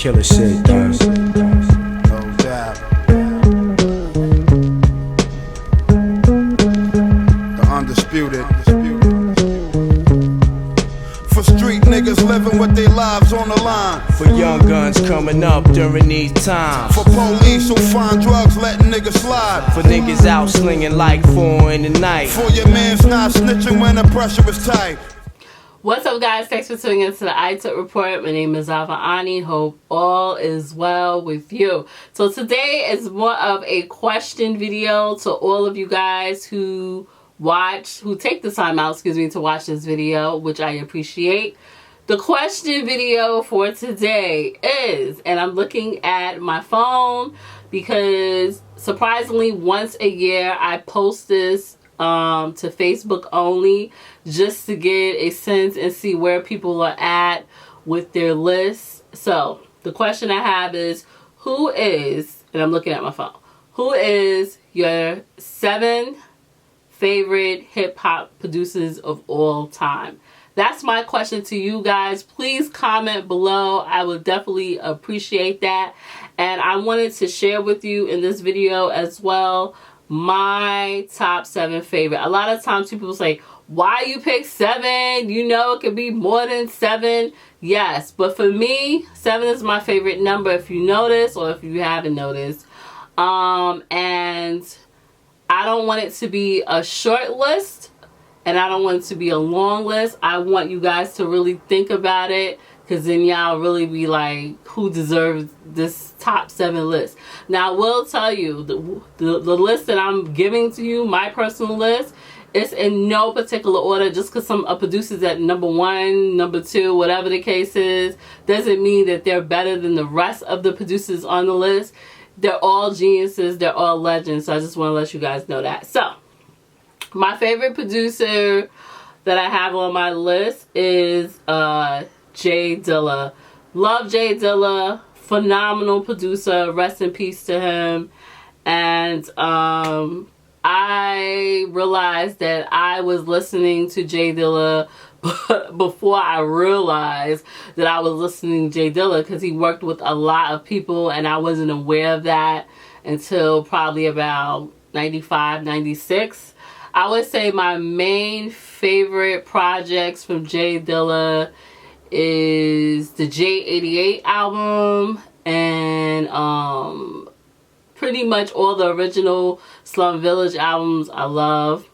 killer shit, guys. No doubt. The undisputed. For street niggas living with their lives on the line. For young guns coming up during these times. For police who find drugs letting niggas slide. For niggas out slinging like 4 in the night. For your mans not snitching when the pressure is tight. What's up, guys? Thanks for tuning into the iTipRePort. My name is iveriani. Hope all is well with you. So today is more of a question video to all of you guys who take the time out, to watch this video, which I appreciate. The question video for today is, and I'm looking at my phone because surprisingly once a year I post this to Facebook only, just to get a sense and see where people are at with their lists. So the question I have is, who is, and I'm looking at my phone, who is your 7 favorite hip-hop producers of all time? That's my question to you guys. Please comment below. I would definitely appreciate that. And I wanted to share with you in this video as well my top 7 favorite. A lot of times people say, why you pick 7? You know it could be more than 7. Yes, but for me, 7 is my favorite number, if you notice or if you haven't noticed. And I don't want it to be a short list, and I don't want it to be a long list. I want you guys to really think about it, because then y'all really be like, who deserves this top 7 list? Now, I will tell you, the list that I'm giving to you, my personal list, it's in no particular order. Just because some producers at number 1, number 2, whatever the case is, doesn't mean that they're better than the rest of the producers on the list. They're all geniuses. They're all legends. So I just want to let you guys know that. So, my favorite producer that I have on my list is JDILLA. Love JDILLA. Phenomenal producer. Rest in peace to him. And I realized that I was listening to JDILLA before I realized that I was listening to JDILLA, because he worked with a lot of people and I wasn't aware of that until probably about 95, 96. I would say my main favorite projects from JDILLA is the J88 album and pretty much all the original Slum Village albums I love.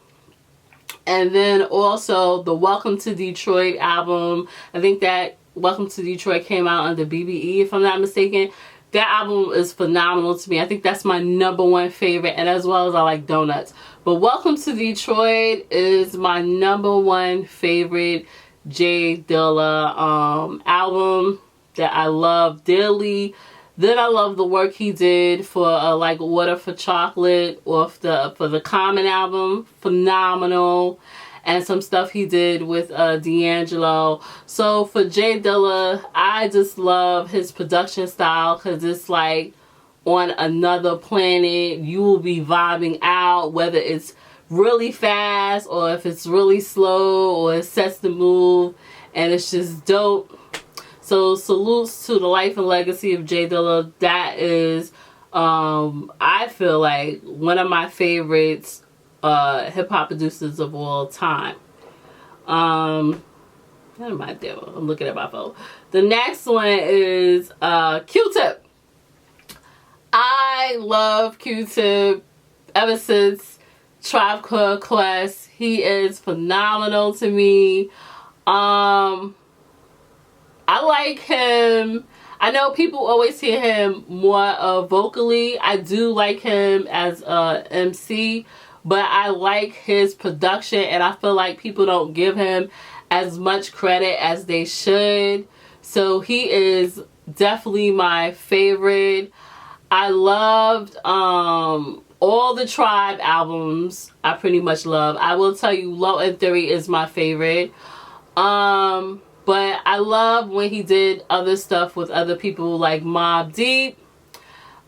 And then also the Welcome to Detroit album. I think that Welcome to Detroit came out under BBE, if I'm not mistaken. That album is phenomenal to me. I think that's my number 1 favorite, and as well as I like Donuts. But Welcome to Detroit is my number 1 favorite JDILLA album that I love dearly. Then I love the work he did for like Water for Chocolate, or for the Common album, phenomenal. And some stuff he did with D'Angelo. So for JDILLA, I just love his production style, because it's like on another planet. You will be vibing out, whether it's really fast or if it's really slow, or it sets the mood, and it's just dope. So salutes to the life and legacy of JDILLA. That is, I feel like, one of my favorites hip-hop producers of all time. What am I doing? I'm looking at my phone. The next one is QTip. I love QTip ever since Tribe Called Quest. He is phenomenal to me. I like him. I know people always hear him more vocally. I do like him as a MC, but I like his production, and I feel like people don't give him as much credit as they should. So he is definitely my favorite. I loved all the Tribe albums. I pretty much love. I will tell you, Low End Theory is my favorite. But I love when he did other stuff with other people like Mobb Deep.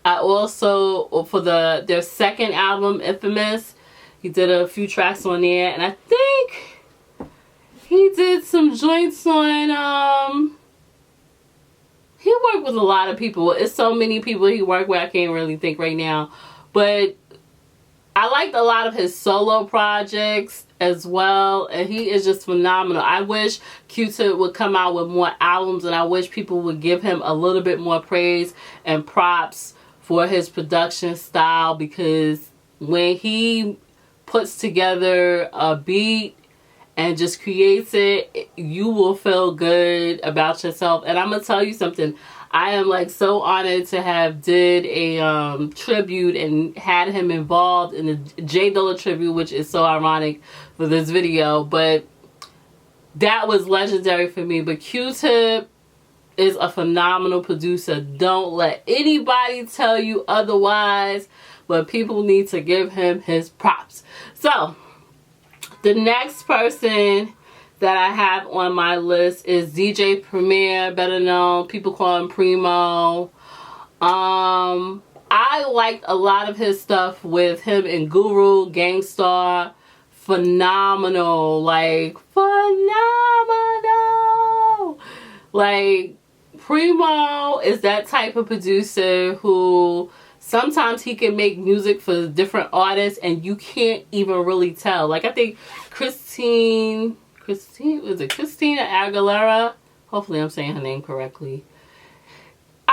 I also, for their second album, Infamous, he did a few tracks on there, and I think he did some joints on, he worked with a lot of people. It's so many people he worked with, I can't really think right now. But I liked a lot of his solo projects as well, and he is just phenomenal. I wish QTip would come out with more albums, and I wish people would give him a little bit more praise and props for his production style, because when he puts together a beat and just creates it, you will feel good about yourself. And I'm gonna tell you something, I am like so honored to have did a tribute and had him involved in the JDILLA tribute, which is so ironic for this video, but that was legendary for me. But QTip is a phenomenal producer. Don't let anybody tell you otherwise, but people need to give him his props. So the next person that I have on my list is DJ Premier, better known, people call him Primo. I liked a lot of his stuff with him and Guru, Gangstar. Phenomenal, like phenomenal. Like, Primo is that type of producer who sometimes he can make music for different artists and you can't even really tell. Like, I think Christina Aguilera? Hopefully I'm saying her name correctly.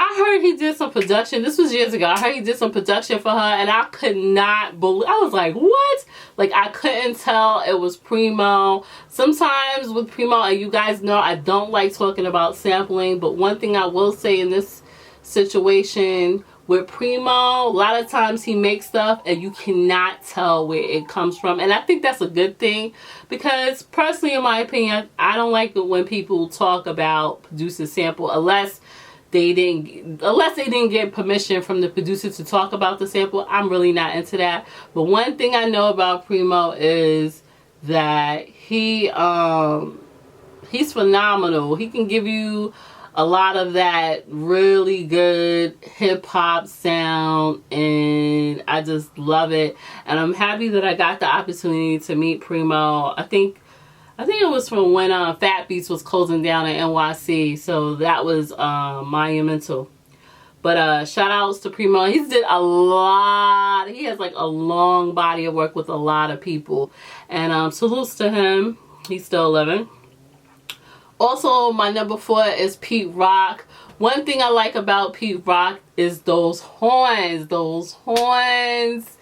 I heard he did some production. This was years ago. I heard he did some production for her, and I could not believe. I was like, what? Like, I couldn't tell it was Primo. Sometimes with Primo, and you guys know I don't like talking about sampling, but one thing I will say in this situation with Primo, a lot of times he makes stuff and you cannot tell where it comes from. And I think that's a good thing, because personally, in my opinion, I don't like it when people talk about producer sample unless they didn't get permission from the producer to talk about the sample. I'm really not into that. But one thing I know about Primo is that he's phenomenal. He can give you a lot of that really good hip-hop sound, and I just love it. And I'm happy that I got the opportunity to meet Primo. I think it was from when Fat Beats was closing down in NYC, so that was monumental. But shout outs to Primo. He's did a lot. He has like a long body of work with a lot of people, and salutes to him. He's still living. Also, my number 4 is Pete Rock. One thing I like about Pete Rock is those horns. Those horns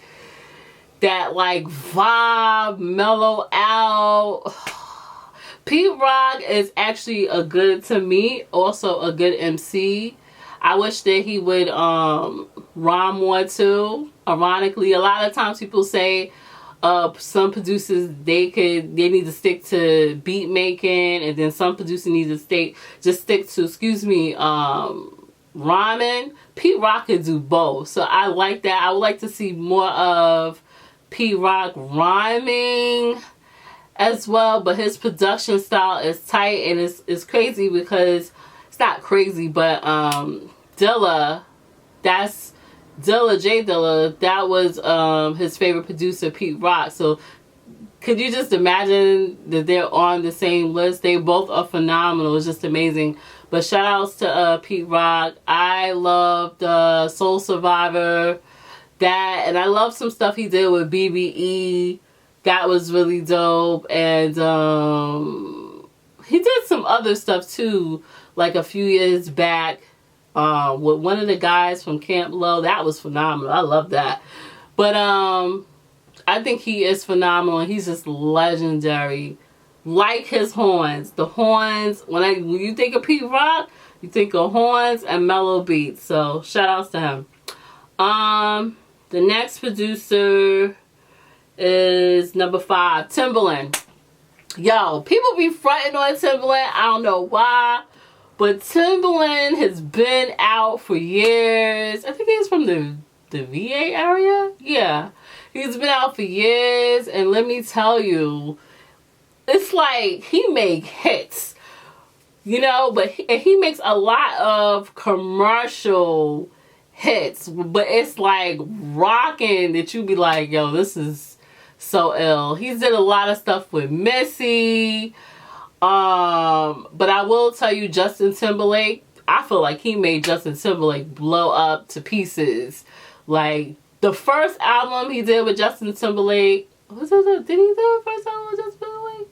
that like vibe, mellow out. Pete Rock is actually to me, also a good MC. I wish that he would rhyme more too. Ironically, a lot of times people say some producers they need to stick to beat making, and then some producers need to stick to rhyming. Pete Rock could do both, so I like that. I would like to see more of Pete Rock rhyming as well, but his production style is tight, and it's crazy because it's not crazy, but Dilla, that's Dilla, JDILLA, that was his favorite producer, Pete Rock. So could you just imagine that they're on the same list? They both are phenomenal. It's just amazing. But shout outs to Pete Rock. I loved Soul Survivor, that, and I love some stuff he did with BBE. That was really dope. And he did some other stuff too, like a few years back with one of the guys from Camp Low. That was phenomenal. I love that. But I think he is phenomenal, and he's just legendary. Like his horns. The horns, when you think of Pete Rock, you think of horns and mellow beats. So shout outs to him. The next producer is number 5, Timberland. Yo, people be fronting on Timberland. I don't know why, but Timberland has been out for years. I think he's from the VA area. Yeah, he's been out for years, and let me tell you, it's like he make hits, you know, but he makes a lot of commercial hits, but it's like rocking that you be like, yo, this is so ill. He's did a lot of stuff with Missy, but I will tell you, Justin Timberlake, I feel like he made Justin Timberlake blow up to pieces. Like, the first album he did with Justin Timberlake, did he do the first album with Justin Timberlake?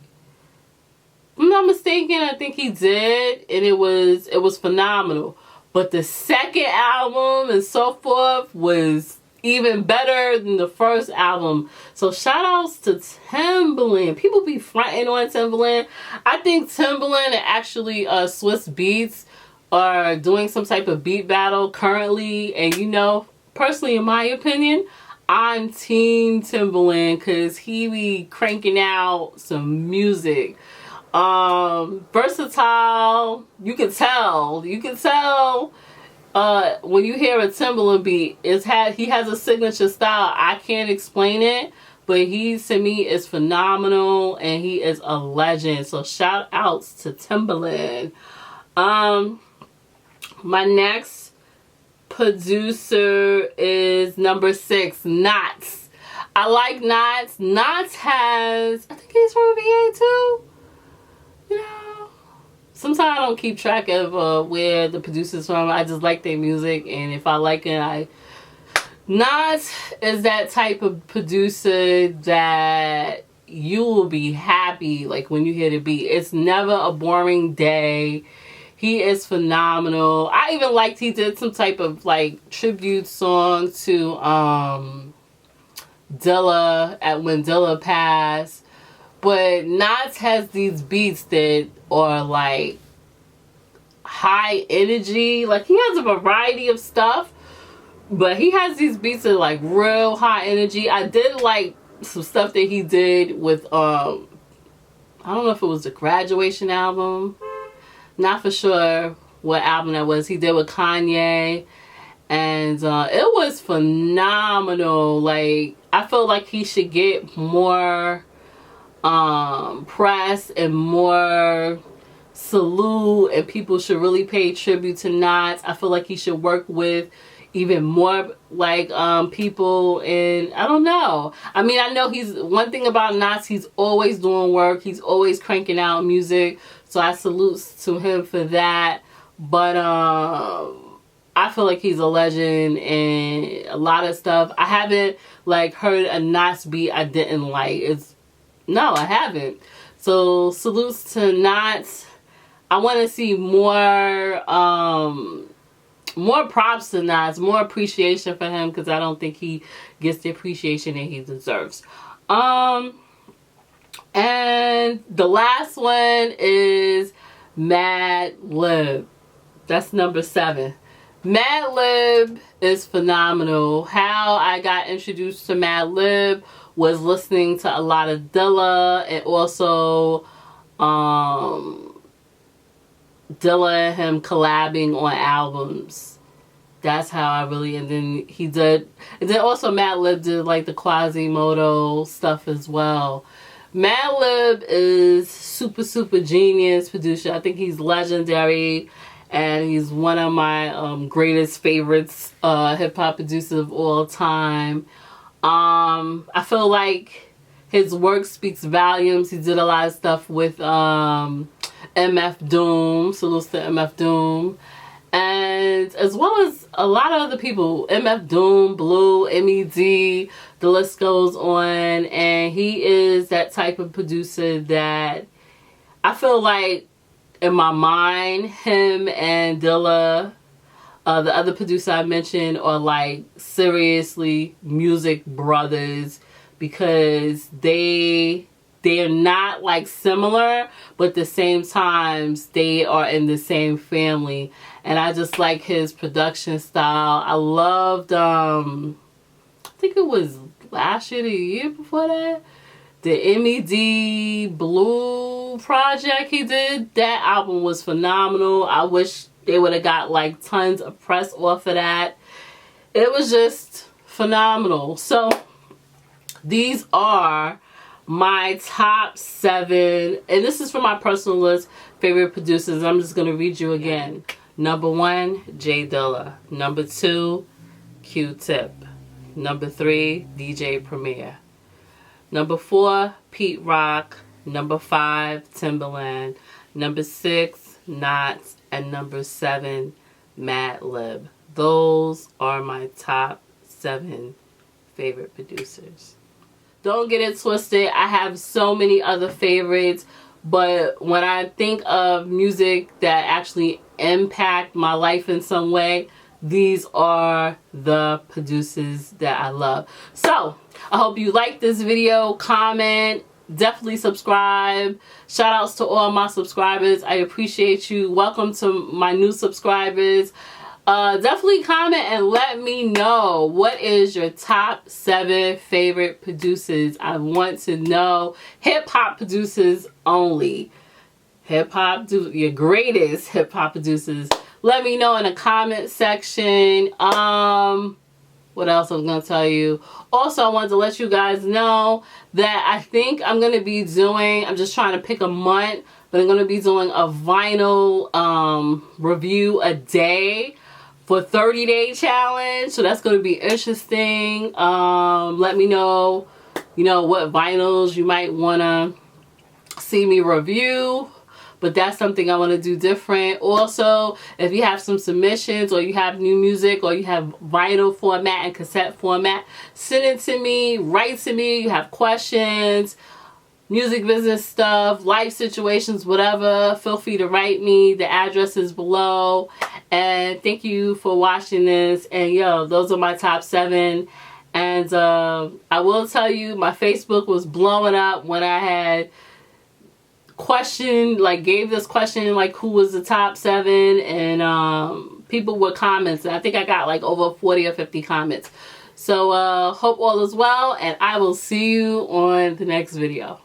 If I'm not mistaken, I think he did, and it was phenomenal. But the second album and so forth was even better than the first album. So shout outs to Timberland. People be fronting on Timberland. I think Timberland and actually Swiss Beats are doing some type of beat battle currently. And you know, personally in my opinion, I'm team Timberland because he be cranking out some music. Versatile. You can tell when you hear a Timberland beat, he has a signature style. I can't explain it, but he to me is phenomenal and he is a legend. So shout outs to Timberland. My next producer is number 6, Nottz. I like Nottz. Nottz has, I think he's from VA too. You know, sometimes I don't keep track of where the producer's from. I just like their music, and if I like it, Nottz is that type of producer that you will be happy like when you hear the beat. It's never a boring day. He is phenomenal. I even liked he did some type of like tribute song to Dilla when Dilla passed. But Nottz has these beats that are like high energy. Like, he has a variety of stuff, but he has these beats that are like real high energy. I did like some stuff that he did with I don't know if it was the Graduation album. Not for sure what album that was. He did with Kanye, and it was phenomenal. Like, I feel like he should get more press and more salute, and people should really pay tribute to Nottz. I feel like he should work with even more like people, and I don't know. I mean, I know he's one thing about Nottz, he's always doing work, he's always cranking out music, so I salute to him for that. But I feel like he's a legend and a lot of stuff. I haven't like heard a Nottz beat I didn't like. No, I haven't. So salutes to Nottz. I want to see more props to Nottz, more appreciation for him, because I don't think he gets the appreciation that he deserves. And the last one is Madlib. That's number 7. Madlib is phenomenal. How I got introduced to Madlib was listening to a lot of Dilla, and also Dilla and him collabing on albums. That's how I really, and then he did, and then also Madlib did like the Quasimodo stuff as well. Madlib is super genius producer. I think he's legendary, and he's one of my greatest favorites hip hop producers of all time. I feel like his work speaks volumes. He did a lot of stuff with MF Doom. Salutes to MF Doom. And as well as a lot of other people. MF Doom, Blue, MED, the list goes on. And he is that type of producer that I feel like in my mind, him and Dilla, the other producer I mentioned, are like seriously music brothers, because they are not like similar, but at the same times they are in the same family. And I just like his production style. I loved I think it was last year, the year before that, the MED Blue project he did. That album was phenomenal. I wish they would have got like tons of press off of that. It was just phenomenal. So these are my top 7, and this is for my personal list, favorite producers. I'm just going to read you again. Number 1, JDILLA. Number 2, QTip. Number 3, DJ Premier. Number 4, Pete Rock. Number 5, Timberland. Number 6, Nottz. and number 7, Madlib. Those are my top 7 favorite producers. Don't get it twisted. I have so many other favorites, but when I think of music that actually impact my life in some way, these are the producers that I love. So I hope you like this video. Comment, definitely subscribe. Shout outs to all my subscribers. I appreciate you. Welcome to my new subscribers. Definitely comment and let me know, what is your top 7 favorite producers? I want to know. Hip hop producers only. Your greatest hip hop producers. Let me know in the comment section. What else I'm going to tell you? Also, I wanted to let you guys know that I think I'm going to be doing, I'm just trying to pick a month, but I'm going to be doing a vinyl review a day for 30-day challenge. So that's going to be interesting. Let me know, what vinyls you might want to see me review. But that's something I want to do different. Also, if you have some submissions, or you have new music, or you have vinyl format and cassette format, send it to me, write to me. You have questions, music business stuff, life situations, whatever, feel free to write me. The address is below. And thank you for watching this. And those are my top 7. And I will tell you, my Facebook was blowing up when I had gave this question, who was the top 7, and people with comments, and I think I got over 40 or 50 comments. So hope all is well, and I will see you on the next video.